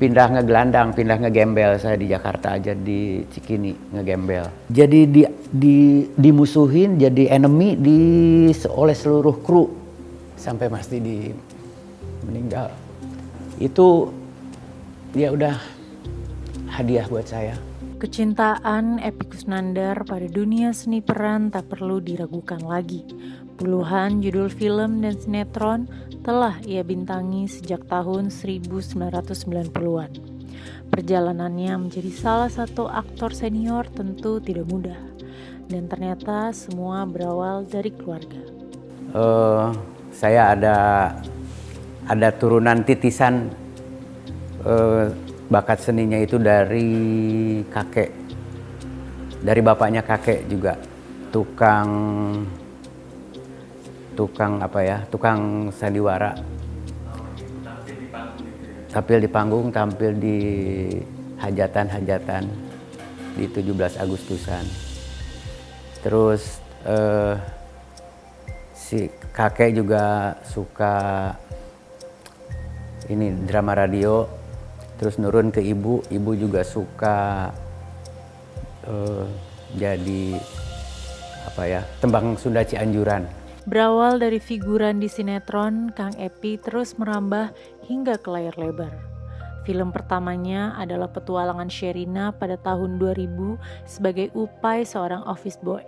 pindah ngeglandang, pindah ngegembel. Saya di Jakarta aja di Cikini ngegembel. Jadi dimusuhin, jadi enemy oleh seluruh kru sampai Mas Didi meninggal. Itu ya udah hadiah buat saya. Kecintaan Epy Kusnandar pada dunia seni peran tak perlu diragukan lagi. Puluhan judul film dan sinetron telah ia bintangi sejak tahun 1990-an. Perjalanannya menjadi salah satu aktor senior tentu tidak mudah. Dan ternyata semua berawal dari keluarga. Saya ada turunan titisan bakat seninya itu dari kakek, dari bapaknya kakek juga tukang sandiwara, tampil di panggung, tampil di hajatan di 17 Agustusan. Terus si kakek juga suka ini drama radio. Terus nurun ke ibu juga suka jadi tembang Sunda Cianjuran. Berawal dari figuran di sinetron, Kang Epy terus merambah hingga ke layar lebar. Film pertamanya adalah Petualangan Sherina pada tahun 2000 sebagai Upai seorang office boy.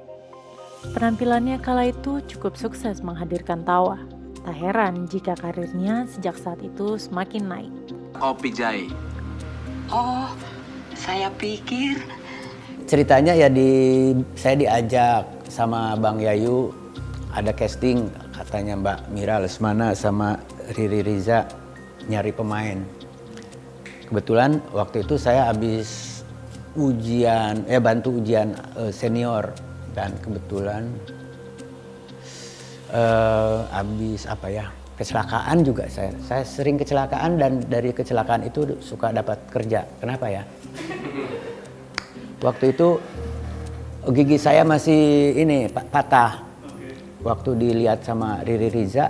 Penampilannya kala itu cukup sukses menghadirkan tawa. Tak heran jika karirnya sejak saat itu semakin naik. Kopi Jai. Oh, saya pikir Ceritanya ya saya diajak sama Bang Yayu, ada casting katanya Mbak Mira Lesmana sama Riri Riza nyari pemain. Kebetulan waktu itu saya habis bantu ujian senior, dan kebetulan habis kecelakaan juga. Saya sering kecelakaan, dan dari kecelakaan itu suka dapat kerja. Kenapa ya? Waktu itu gigi saya masih patah. Waktu dilihat sama Riri Riza,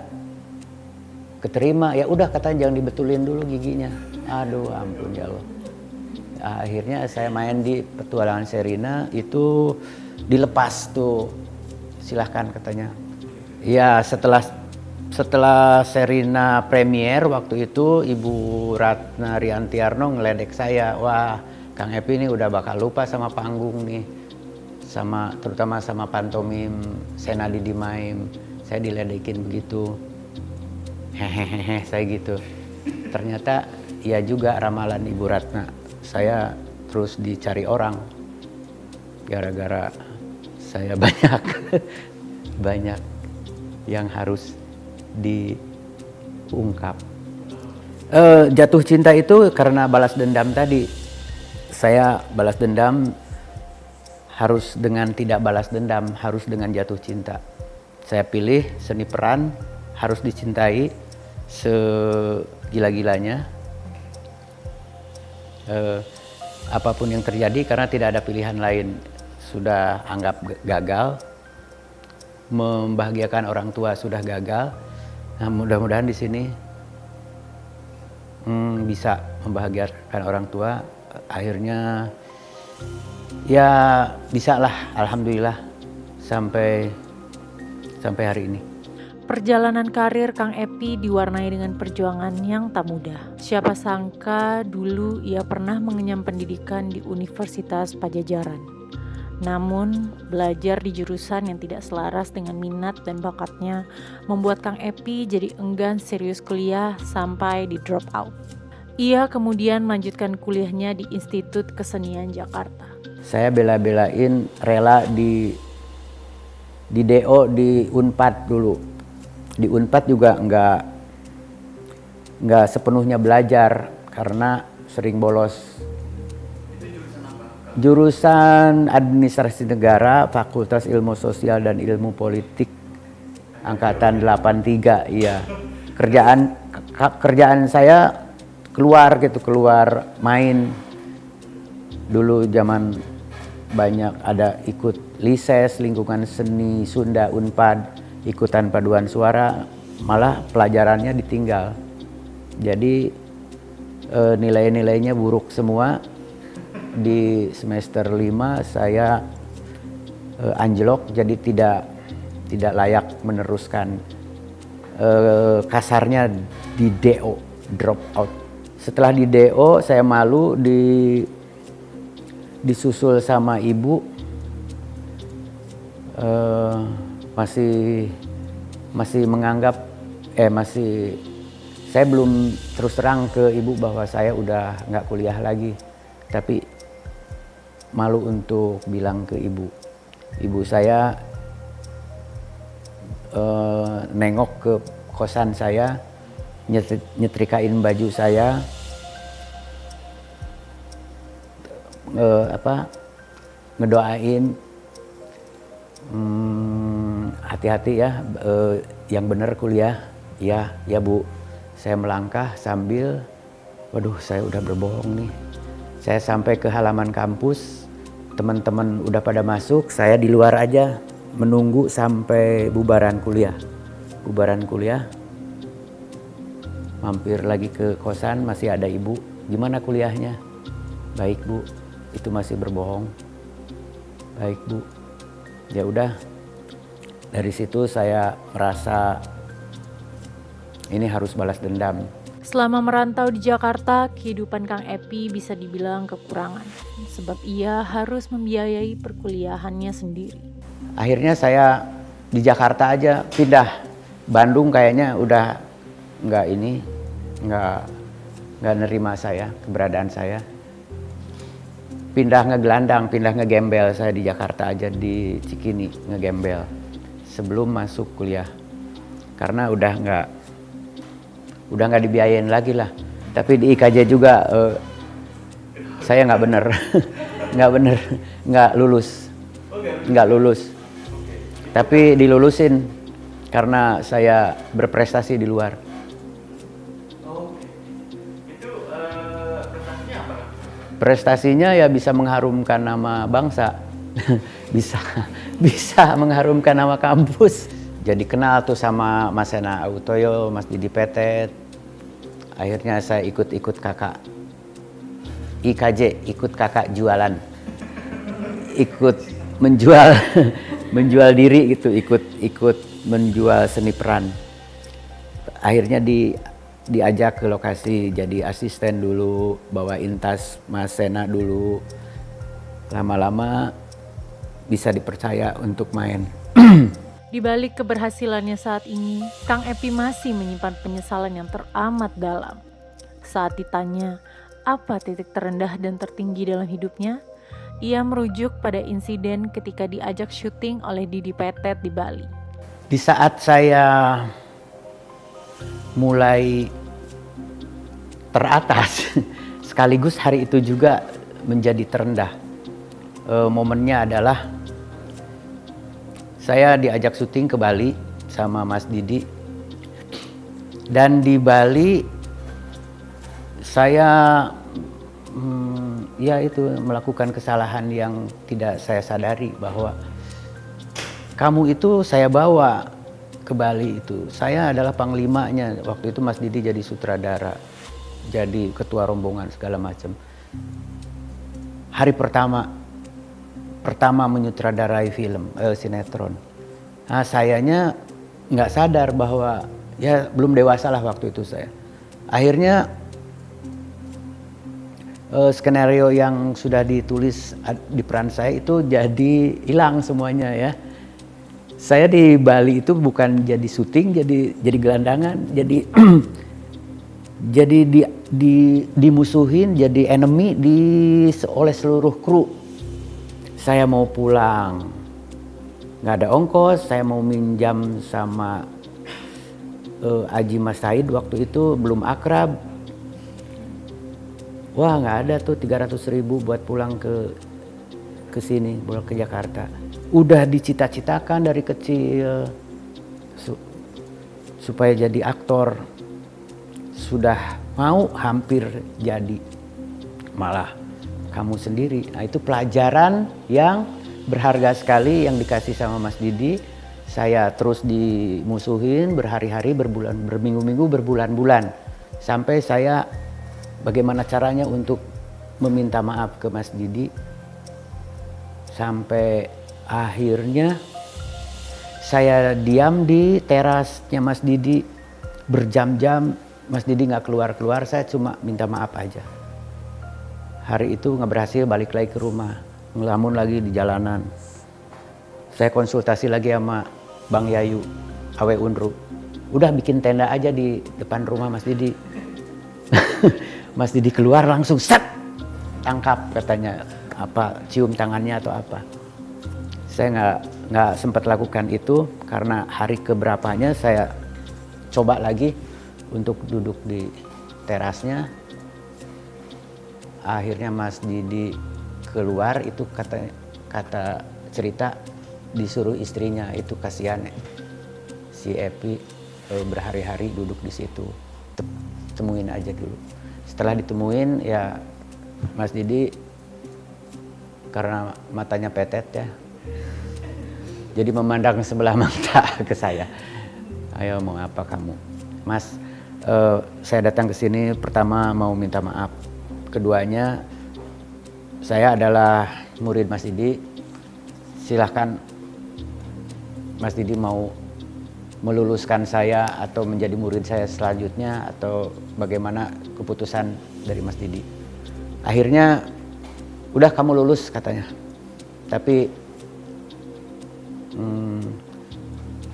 keterima. Ya udah katanya jangan dibetulin dulu giginya. Aduh ampun ya Allah. Akhirnya saya main di Petualangan Sherina, itu dilepas tuh. Silahkan katanya. Ya setelah Sherina premier waktu itu, Ibu Ratna Riantiarno ngeledek saya. Wah, Kang Epy ini udah bakal lupa sama panggung nih. Terutama sama pantomim Senadi Dimaim. Saya diledekin begitu. Hehehe, saya gitu. Ternyata iya juga ramalan Ibu Ratna. Saya terus dicari orang. Gara-gara saya banyak yang harus diungkap. Jatuh cinta itu karena balas dendam tadi. Saya balas dendam harus dengan tidak balas dendam, harus dengan jatuh cinta. Saya pilih seni peran, harus dicintai segila-gilanya. Apapun yang terjadi, karena tidak ada pilihan lain. Sudah anggap gagal. Membahagiakan orang tua sudah gagal. Nah, mudah-mudahan di sini bisa membahagiakan orang tua. Akhirnya ya bisa lah, alhamdulillah sampai hari ini. Perjalanan karir Kang Epy diwarnai dengan perjuangan yang tak mudah. Siapa sangka dulu ia pernah mengenyam pendidikan di Universitas Pajajaran. Namun, belajar di jurusan yang tidak selaras dengan minat dan bakatnya membuat Kang Epy jadi enggan serius kuliah sampai di drop out. Ia kemudian melanjutkan kuliahnya di Institut Kesenian Jakarta. Saya bela-belain rela di DO di Unpad dulu. Di Unpad juga nggak sepenuhnya belajar karena sering bolos. Jurusan Administrasi Negara, Fakultas Ilmu Sosial dan Ilmu Politik, angkatan 83, iya. Kerjaan saya keluar main. Dulu zaman banyak ada ikut lises lingkungan seni Sunda Unpad, ikutan paduan suara, malah pelajarannya ditinggal. Jadi nilai-nilainya buruk semua. Di semester 5 saya anjlok, jadi tidak layak meneruskan. Kasarnya di DO, drop out. Setelah di DO saya malu, disusul sama ibu. Masih menganggap saya belum terus terang ke ibu bahwa saya udah nggak kuliah lagi, tapi malu untuk bilang ke ibu. Ibu saya nengok ke kosan saya, nyetrikain baju saya, ngedoain, hati-hati ya, yang bener kuliah. Ya Bu. Saya melangkah sambil, waduh saya udah berbohong nih. Saya sampai ke halaman kampus, teman-teman udah pada masuk, saya di luar aja menunggu sampai bubaran kuliah. Bubaran kuliah, mampir lagi ke kosan, masih ada ibu. Gimana kuliahnya? Baik Bu, itu masih berbohong. Baik Bu. Ya udah, dari situ saya merasa ini harus balas dendam. Selama merantau di Jakarta, kehidupan Kang Epi bisa dibilang kekurangan, sebab ia harus membiayai perkuliahannya sendiri. Akhirnya saya di Jakarta aja, pindah. Bandung kayaknya udah nggak nerima saya, keberadaan saya. Pindah ngegembel saya di Jakarta aja, di Cikini ngegembel sebelum masuk kuliah. Karena udah nggak dibiayain lagi lah. Tapi di IKJ juga saya nggak bener, nggak lulus. Tapi dilulusin karena saya berprestasi di luar. Itu prestasinya apa? Prestasinya ya bisa mengharumkan nama bangsa, bisa mengharumkan nama kampus. Jadi kenal tuh sama Mas Sena Autoyo, Mas Didi Petet. Akhirnya saya ikut kakak IKJ, ikut kakak jualan, ikut menjual diri gitu, ikut menjual seni peran. Akhirnya diajak ke lokasi jadi asisten dulu, bawain tas Mas Sena dulu. Lama-lama bisa dipercaya untuk main. Di balik keberhasilannya saat ini, Kang Epi masih menyimpan penyesalan yang teramat dalam. Saat ditanya apa titik terendah dan tertinggi dalam hidupnya, ia merujuk pada insiden ketika diajak syuting oleh Didi Petet di Bali. Di saat saya mulai teratas, sekaligus hari itu juga menjadi terendah. Momennya adalah saya diajak syuting ke Bali sama Mas Didi. Dan di Bali saya melakukan kesalahan yang tidak saya sadari, bahwa kamu itu saya bawa ke Bali itu. Saya adalah panglimanya. Waktu itu Mas Didi jadi sutradara, jadi ketua rombongan segala macam. Hari pertama menyutradarai film, sinetron. Nah, sayanya nggak sadar bahwa ya belum dewasa lah waktu itu saya. Akhirnya skenario yang sudah ditulis di peran saya itu jadi hilang semuanya ya. Saya di Bali itu bukan jadi syuting, jadi gelandangan, jadi dimusuhin, jadi enemy oleh seluruh kru. Saya mau pulang, nggak ada ongkos. Saya mau minjam sama Aji Mas Said, waktu itu belum akrab. Wah, nggak ada tuh 300.000 buat pulang ke sini, pulang ke Jakarta. Udah dicita-citakan dari kecil supaya jadi aktor. Sudah mau hampir jadi, malah kamu sendiri. Nah, itu pelajaran yang berharga sekali yang dikasih sama Mas Didi. Saya terus dimusuhin berhari-hari, berminggu-minggu, berbulan-bulan. Sampai saya bagaimana caranya untuk meminta maaf ke Mas Didi. Sampai akhirnya saya diam di terasnya Mas Didi berjam-jam. Mas Didi nggak keluar-keluar, saya cuma minta maaf aja. Hari itu nggak berhasil, balik lagi ke rumah, ngelamun lagi di jalanan. Saya konsultasi lagi sama Bang Yayu, Awe Unru. Udah bikin tenda aja di depan rumah Mas Didi. Mas Didi keluar langsung set, tangkap katanya, apa cium tangannya atau apa. Saya nggak sempat lakukan itu karena hari keberapanya saya coba lagi untuk duduk di terasnya. Akhirnya Mas Didi keluar, itu kata cerita disuruh istrinya, itu kasihan si Epi berhari-hari duduk di situ. Temuin aja dulu. Setelah ditemuin ya Mas Didi karena matanya petet ya, jadi memandang sebelah mata ke saya. Ayo mau apa kamu? Mas, saya datang ke sini pertama mau minta maaf. Keduanya, saya adalah murid Mas Didi. Silahkan Mas Didi mau meluluskan saya atau menjadi murid saya selanjutnya atau bagaimana keputusan dari Mas Didi. Akhirnya udah kamu lulus katanya. Tapi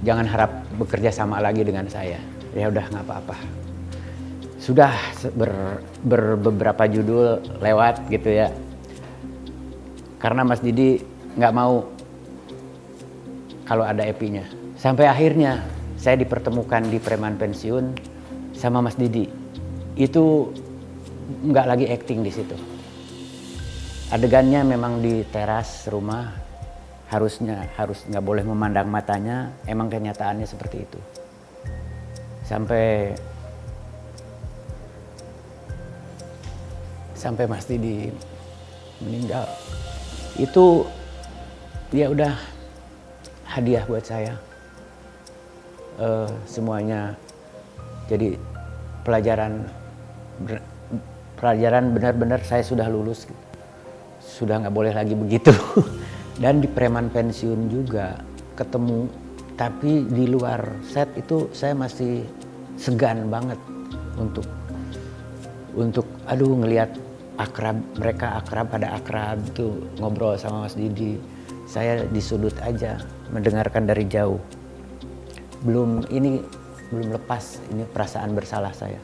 jangan harap bekerja sama lagi dengan saya. Ya udah nggak apa-apa. Sudah beberapa judul lewat gitu ya. Karena Mas Didi nggak mau kalau ada epinya. Sampai akhirnya saya dipertemukan di preman pensiun sama Mas Didi. Itu nggak lagi acting di situ. Adegannya memang di teras rumah, harus nggak boleh memandang matanya. Emang kenyataannya seperti itu. Sampai Mas Didi meninggal. Itu ya udah hadiah buat saya. Semuanya jadi pelajaran benar-benar saya sudah lulus. Sudah nggak boleh lagi begitu. Dan di preman pensiun juga ketemu, tapi di luar set itu saya masih segan banget untuk ngelihat mereka pada akrab tuh ngobrol sama Mas Didi. Saya di sudut aja mendengarkan dari jauh. Belum lepas ini perasaan bersalah saya.